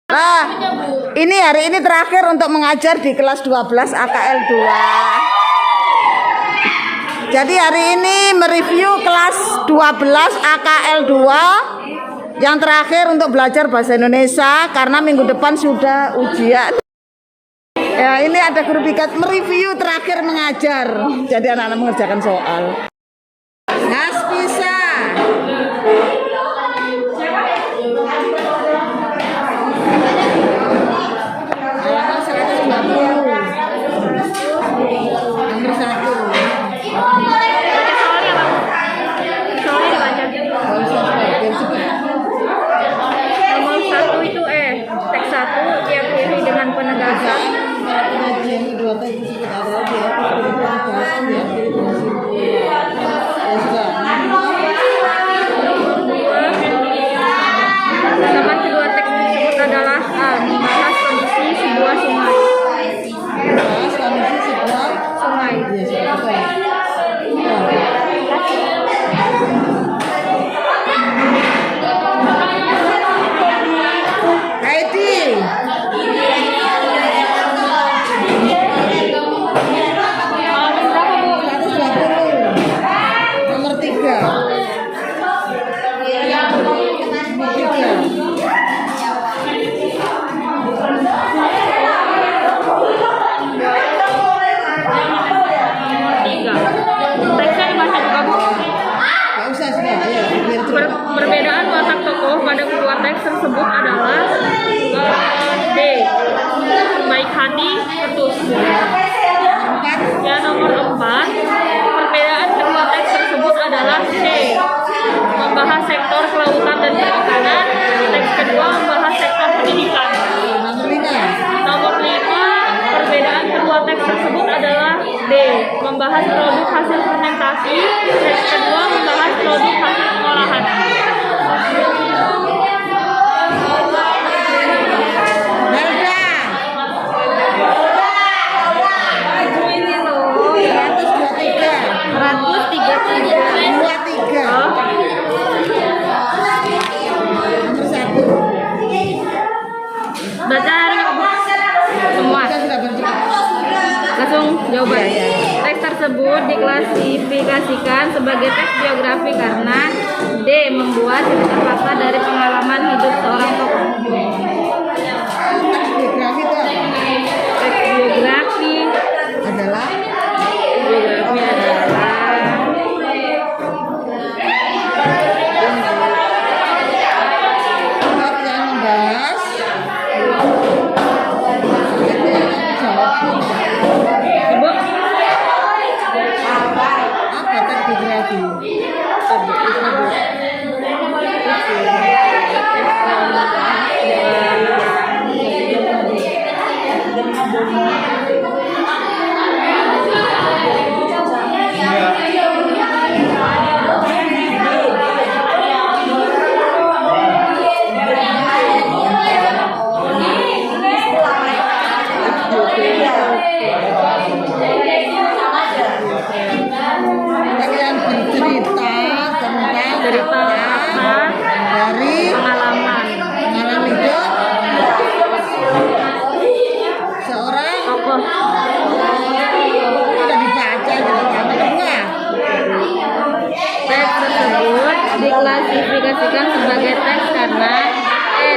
Nah, ini hari ini terakhir untuk mengajar di kelas 12 AKL 2. Jadi hari ini mereview kelas 12 AKL 2 yang terakhir untuk belajar bahasa Indonesia karena minggu depan sudah ujian. Ya, ini ada guru BK mereview terakhir mengajar. Jadi anak-anak mengerjakan soal. Mas bisa. Halaman kedua teks tersebut adalah membahas kondisi sebuah sungai. Perbedaan watak tokoh pada kedua teks tersebut adalah D. Baik hati, ketus. Yang nomor 4, perbedaan kedua teks tersebut adalah C. Membahas sektor kelautan dan perikanan. Teks kedua membahas sektor pendidikan. Nomor 5, perbedaan kedua teks tersebut adalah D. Membahas produk hasil fermentasi. Teks kedua membahas produk hasil pengolahan. Baca semua. Langsung jawaban. Teks tersebut diklasifikasikan sebagai teks biografi karena D. Membuat cerita fakta dari pengalaman hidup seorang tokoh. Teks biografi adalah diklasifikasikan sebagai teks karena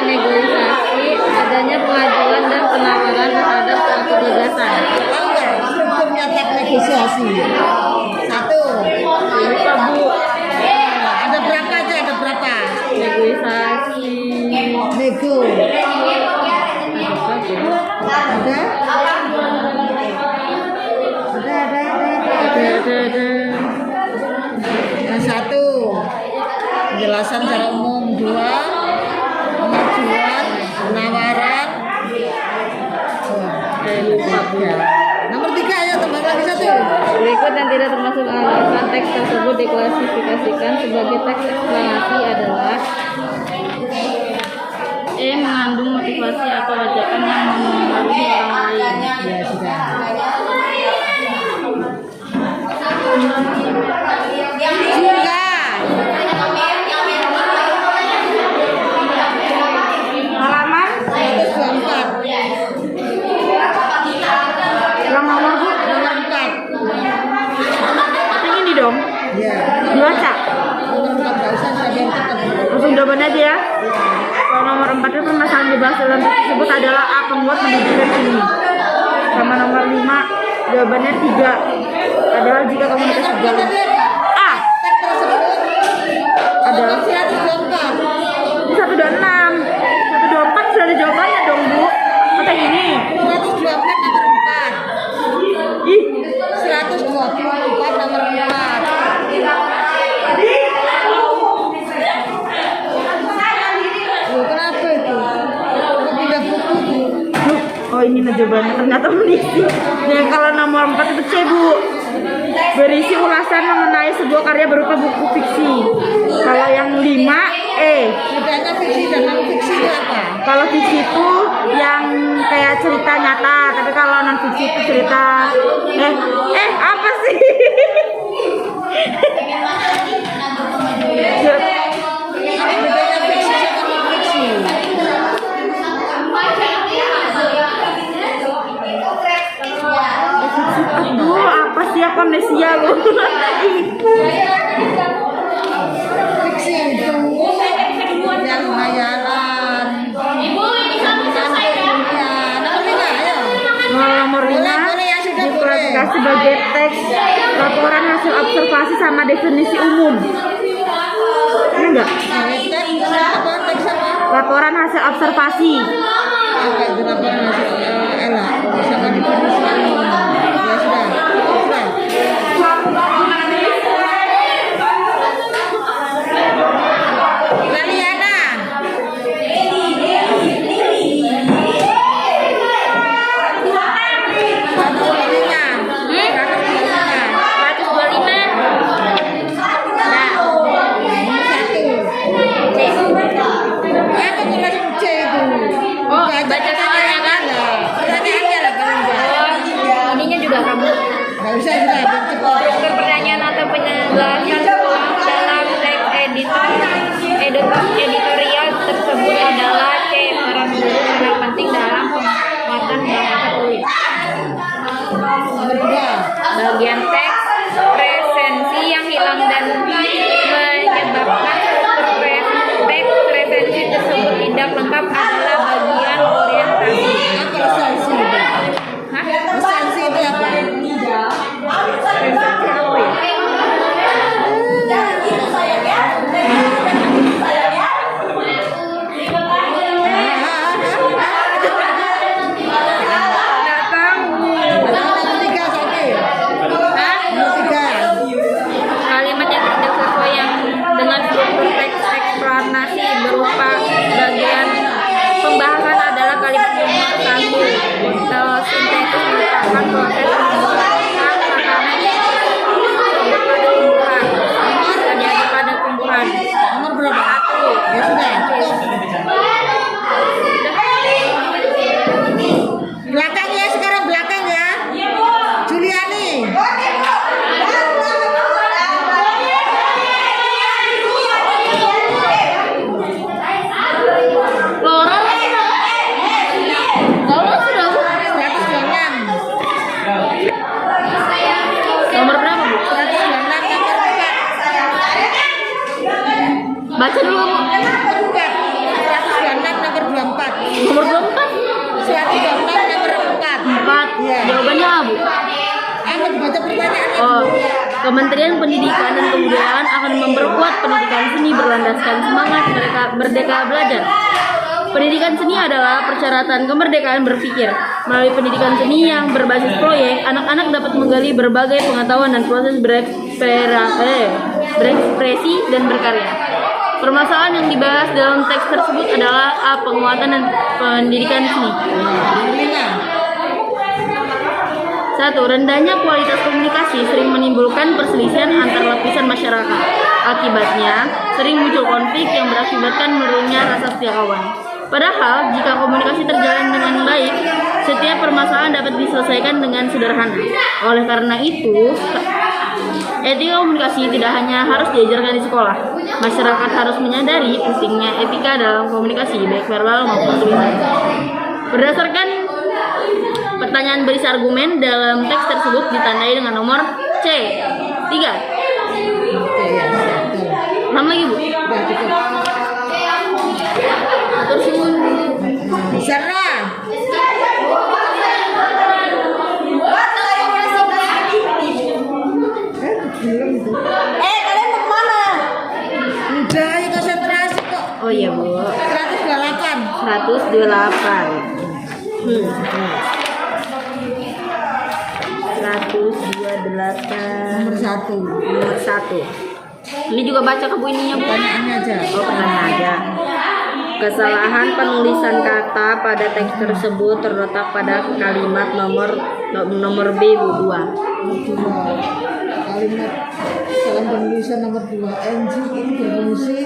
negosiasi, adanya pengajuan dan penawaran terhadap suatu gagasan. Strukturnya teks negosiasi. 1. Lupa Bu. Ada berapa aja? Ada berapa? Negosiasi. Nego. Ada? Yang 1. Penjelasan secara umum. 2. Pengajuan, penawaran. Nomor 3 ya, tambah lagi 1. Berikut yang tidak termasuk alasan teks tersebut diklasifikasikan sebagai teks eksplanasi adalah E. Mengandung motivasi atau ajakan yang mempengaruhi orang lain. Ya sudah. Halaman jawabannya aja ya. Kalau nomor 4 itu permasalahan dibahas dalam teks tersebut adalah A. Penguat pendidikan seni. Sama nomor 5 jawabannya 3 adalah jika komunikasi berjalan. A adalah 126. 124 sudah ada jawabannya dong Bu. Kata ini 124 nomor 4. ih 124 nomor 4. Loh, kenapa itu? Kok pindah buku tuh? oh ini nah jawabannya ternyata berisi. Yang kalau nomor 4 itu C Bu, berisi ulasan mengenai sebuah karya berupa buku fiksi. Kalau yang 5 E. Bedanya fiksi dan non fiksi itu apa? Kalau fiksi itu yang kayak cerita nyata, tapi kalau non fiksi itu cerita apa sih? Bedanya fiksi sama non fiksi. Aduh, apa sih aku amnesia lu? Fiksi itu yang hayalan. Ibu ini kamu selesai ya? Nomor 5 ayo. Nomor 5 Boleh ya, sudah diklasifikasi sebagai teks laporan hasil observasi sama definisi umum. Ini enggak? Teks apa? Teks apa? Laporan hasil observasi. Apa itu laporan hasil Ella sama definisi umum. Ya sudah. Laliana. Ininya juga kamu. Nggak usah juga, biar cepat. Struktur pertanyaan atau penjelasan ulang dalam teks editorial tersebut adalah C. Peran guru sangat penting dalam penguatan bahasa tulis. Nomor 2. Bagian teks presensi yang hilang dan menyebabkan struktur teks presensi tersebut tidak lengkap adalah bagian orientasi. Apa esensi itu? Hah? Esensi itu apa? Presensi apa ya? Nggak tahu. Nomor 3 Sofi. Hah? Nomor 3. Kalimat yang tidak sesuai yang dengan struktur teks eksplanasi berupa bagian pembahasan adalah kalimat nomor 1. Fotosintesis merupakan proses pembuatan makanan yang terjadi pada tumbuhan. Nomor berapa? 1. Ya sudah. Belakang ya, sekarang belakang ya. Juliani. Lora kalau sudah 126. nomor berapa Bu? 126 nomor 4. Baca dulu Bu. 126 nomor 24. Nomor 24. 126 nomor 4. 4. Iya. Jawabannya A Bu. Apa baca pertanyaannya? Oh, Kementerian Pendidikan dan Kebudayaan akan memperkuat pendidikan seni berlandaskan semangat mereka merdeka belajar. Pendidikan seni adalah persyaratan kemerdekaan berpikir. Melalui pendidikan seni yang berbasis proyek, anak-anak dapat menggali berbagai pengetahuan dan proses berekspresi dan berkarya. Permasalahan yang dibahas dalam teks tersebut adalah A. Penguatan dan pendidikan seni. Nomor 5. 1. Rendahnya kualitas komunikasi sering menimbulkan perselisihan antar lapisan masyarakat. Akibatnya, sering muncul konflik yang berakibatkan menurunnya rasa setia kawan. Padahal, jika komunikasi terjalin dengan baik, setiap permasalahan dapat diselesaikan dengan sederhana. Oleh karena itu, etika komunikasi tidak hanya harus diajarkan di sekolah. Masyarakat harus menyadari pentingnya etika dalam komunikasi, baik verbal maupun tulisan. Berdasarkan pertanyaan berisi argumen dalam teks tersebut ditandai dengan nomor C. 3. Oke, ya, betul. 6 lagi Bu. Udah cukup. suwun. Serah. Kalian mau kemana? Udah, ayo konsentrasi kok. Oh iya, Bu. 128. 128. 128. Nomor 1. Nomor 1. Ini juga baca ke Bu ininya, Bu. Pertanyaannya aja. Oh, pertanyaan aja. Kesalahan penulisan kata pada teks tersebut terletak pada kalimat nomor B, Bu, 2. Kalimat salah penulisan nomor 2. Enzim ini berfungsi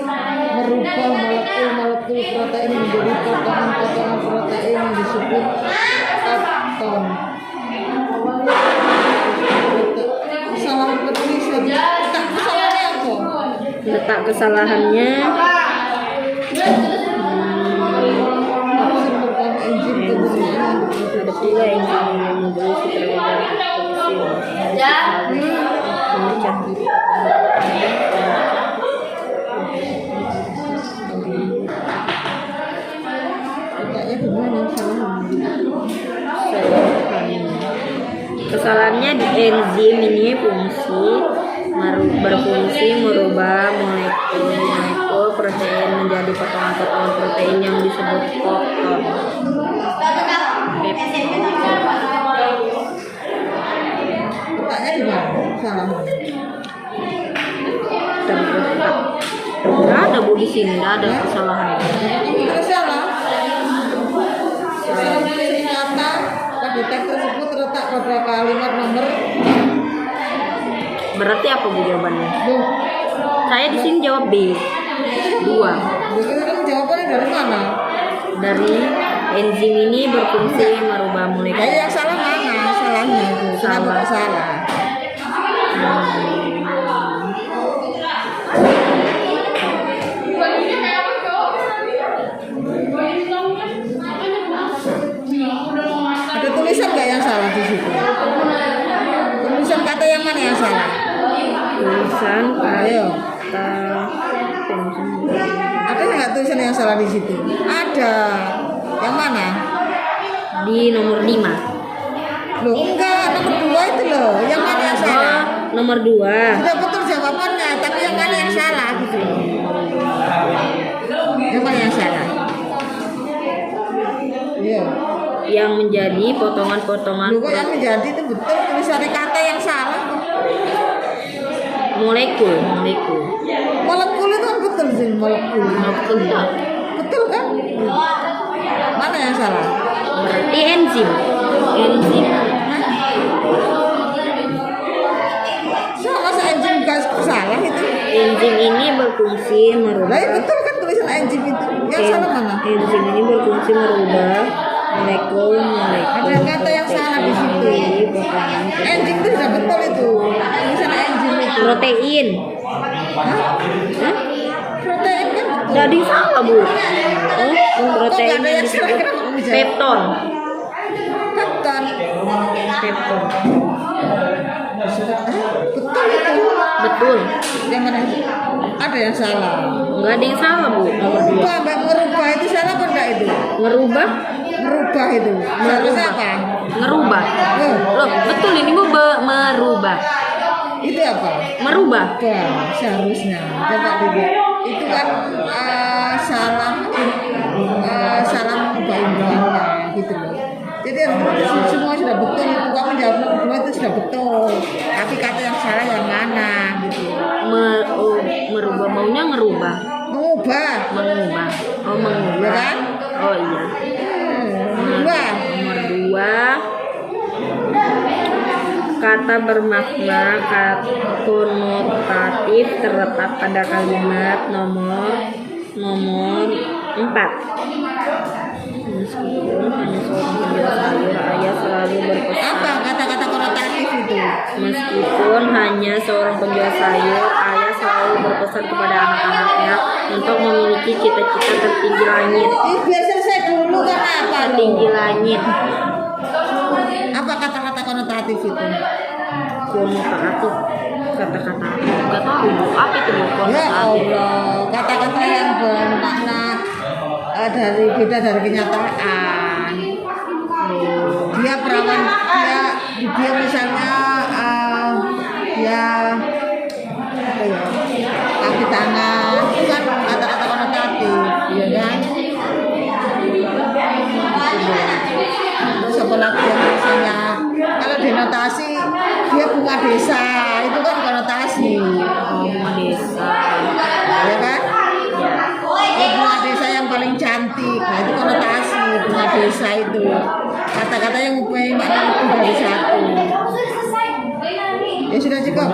merubah molekul-molekul protein menjadi potongan-potongan protein yang disebut pepton. Kesalahan penulisan. Tak kesalahannya apa? Letak kesalahannya Apa yang merupakan enzim kemudian ada pula yang menulis Letaknya di mana salah? kesalahannya di enzim ini berfungsi merubah molekul protein menjadi potongan-potongan protein yang disebut pepton. Letaknya di mana? Salah. Nggak ada, Bu, di sini nggak ada kesalahan. Terus salah. Salah penulisan kata pada teks tersebut terletak pada kalimat nomor. Berarti apa, Bu, jawabannya? Loh, Saya di sini jawab B, 2. kan jawabannya dari mana? Dari enzim ini berfungsi merubah molekul. Yang salah mana? Salahnya itu. Kenapa salah? Ada tulisan nggak yang salah di situ? Tulisan kata yang mana yang salah? Tulisan Ayo. kata Ada nggak tulisan yang salah di situ? Ada. Yang mana? di nomor 5. Loh, enggak, nomor 2 itu loh. Yang mana yang salah? Nomor 2. Sudah betul jawabannya, tapi yang mana yang salah gitu. Yang mana yang salah? Iya. Yang menjadi potongan-potongan Loh, kok yang menjadi itu betul tulisan kata yang salah. molekul. Molekul itu kan betul sih molekul. Betul kan? Mana yang salah? Berarti enzim. Sama enzim gas salah itu. Enzim ini berfungsi Lah merubah. ya betul kan tulisan enzim itu. Yang salah mana? Enzim ini berfungsi merubah molekul. Ada kata yang salah di situ. Enzim itu sudah betul itu. Tulisan enzim itu. Protein. Hah? Protein kan betul. Jadi salah, Bu. Protein Kok nggak ada yang yang salah? disebut Kenapa kamu jawab? pepton. Pepton. Betul itu. Betul. Yang mana? Ada yang salah. Enggak ada yang salah, Bu. Nomor 2. Merubah itu salah apa enggak itu? Merubah. Merubah itu. Seharusnya apa? Ngerubah. Loh, betul ini, Bu, merubah. Itu apa? Merubah. Wah, seharusnya. Coba dilihat. Itu kan salah ubah-ubahnya gitu loh. Jadi semua sudah betul. Itu kamu jawab nomor 2 itu sudah betul. Tapi kata yang salah yang mana gitu. Merubah, maunya ngerubah. Mengubah. Mengubah. Oh, Iya mengubah. kan? Oh iya. Mengubah. Nomor 2. Kata bermakna konotatif terletak pada kalimat nomor 4. Meskipun hanya seorang penjual sayur, ayah selalu berpesan. Apa kata-kata konotatif itu? Meskipun hanya seorang penjual sayur, ayah selalu berpesan kepada anak-anaknya untuk memiliki cita-cita tertinggi langit. Biar selesai dulu kan apa? Tertinggi langit. Apa kata-kata konotatif itu? Konotatif. Kata-kata nggak tahu, Bu. Apa itu, Bu, Ya konotatif? Allah, kata-kata yang bermakna beda dari kenyataan. Dia perawan, dia misalnya dia apa ya, kaki tangan itu kan kata-kata konotatif, ya kan? Terus apa lagi yang misalnya kalau denotasi dia bunga desa itu kan konotasi. Bunga desa. Ya kan? Ya, bunga desa yang paling cantik, nah itu konotasi bunga desa itu. Kata-kata yang mempunyai makna lebih dari satu. Ya sudah cukup.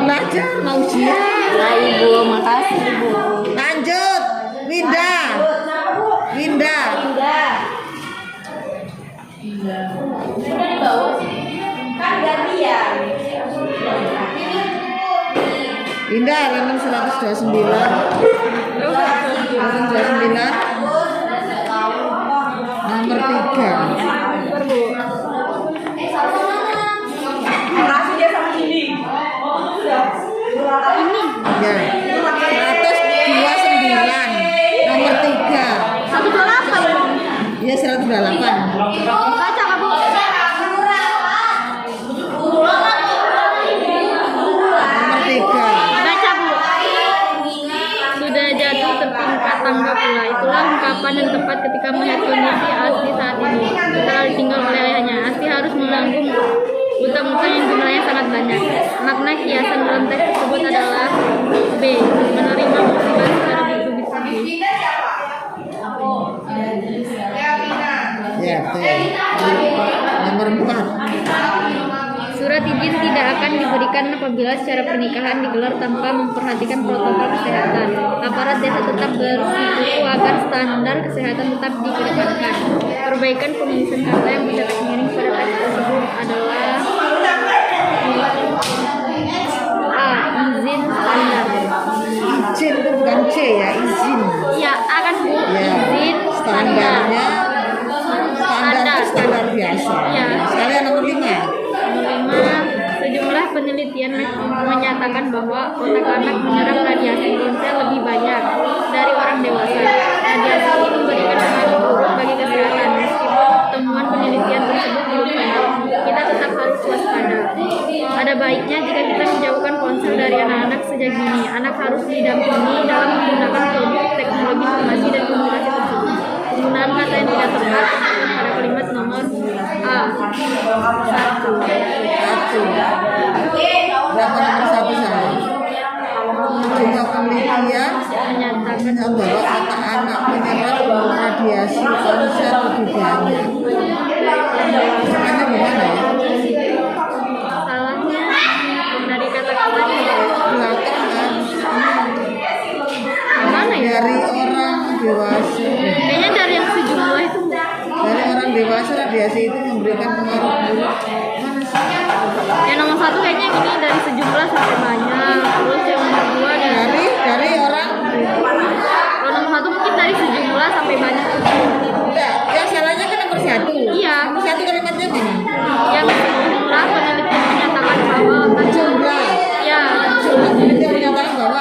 Belajar mau ujian. Nah, Ibu, makasih Ibu. Lanjut, Winda. Winda. Winda halaman 129. 129. Nomor 3. Ya, 129 nomor 3. 128. Ya 128. Baca Kamu. Nomor 3. Baca Bu. Sudah jatuh tertingkat tangga pula. Itulah ungkapan yang tepat ketika melihat kondisi Asti saat ini. Setelah ditinggal oleh ayahnya, Asti harus menanggung utang-utang yang jumlahnya sangat banyak. Makna kiasan dalam teks tersebut adalah B. Menerima musibah secara bertubi-tubi. Ya, T. Nomor 4. Surat izin tidak akan diberikan apabila secara pernikahan digelar tanpa memperhatikan protokol kesehatan. Aparat desa tetap bersikuku agar standar kesehatan tetap dikedepankan. Perbaikan penulisan kata yang bisa mengiring pada teks tersebut adalah A. Izin standar. Izin itu bukan C ya, izin. Ya, akan Bu. Ya, Izin standar. Standar standar biasa. Ya. Sekalian nomor 5. Sejumlah penelitian menyatakan bahwa otak anak menyerap radiasi ponsel lebih banyak dari orang dewasa. Radiasi ini memberikan pengaruh buruk bagi kesehatan. Meskipun temuan penelitian tersebut belum final, kita tetap harus waspada. Ada baiknya jika kita menjauhkan ponsel dari anak-anak sejak dini. Anak harus didampingi dalam menggunakan produk teknologi informasi dan komunikasi tersebut. Penggunaan kata yang tidak tepat pada kalimat nomor A. 1. Berapa nomor 1 saya? Jumlah penelitian menyatakan bahwa otak anak menyerap radiasi ponsel lebih banyak. Makanya gimana ya? Salahnya dari kata-katanya Belakangan mana ya? dari orang dewasa. Kayaknya dari yang sejumlah itu. Dari orang dewasa radiasi itu memberikan pengaruh buruk. Yang nomor 1 kayaknya ini dari sejumlah sampai banyak. Terus yang nomor 2 Dari orang. kalau nomor 1 mungkin dari sejumlah sampai banyak. Enggak, yang salahnya kan nomor 1. Iya. Nomor 1 kalimatnya mana? Yang sejumlah penelitian menyatakan bahwa Jumlah. ya Penelitian menyatakan bahwa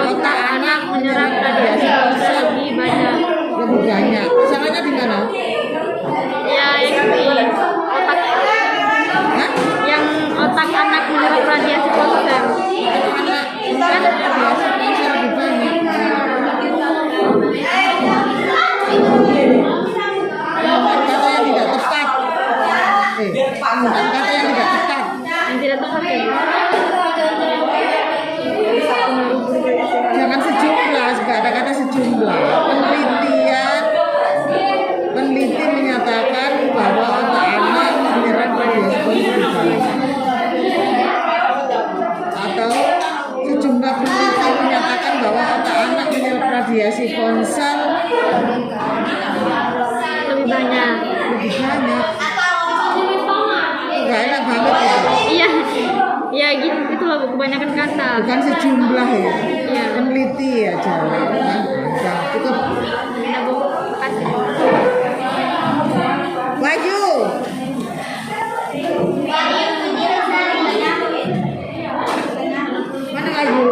otak anak menyerap radiasi ponsel lebih banyak. lebih banyak. Salahnya di mana? Ya yang ini otak Hah? yang otak anak menyerap radiasi ponsel. Anak kan radiasi ponsel lebih banyak. Kata yang tidak tepat. Kata yang tidak tepat. Yang tidak tepat ya. Jangan sejumlah, enggak ada kata sejumlah. Peneliti menyatakan bahwa otak anak menyerap radiasi ponsel lebih banyak. Atau sejumlah peneliti menyatakan bahwa otak anak menyerap radiasi ponsel Lebih banyak. lebih banyak. Enggak enak banget ya. Iya. Ya gitu itulah Bu, kebanyakan kata. Bukan sejumlah ya. Iya. Peneliti aja. Nah, cukup. Nah, Bu, kasih. Maju. Mana maju?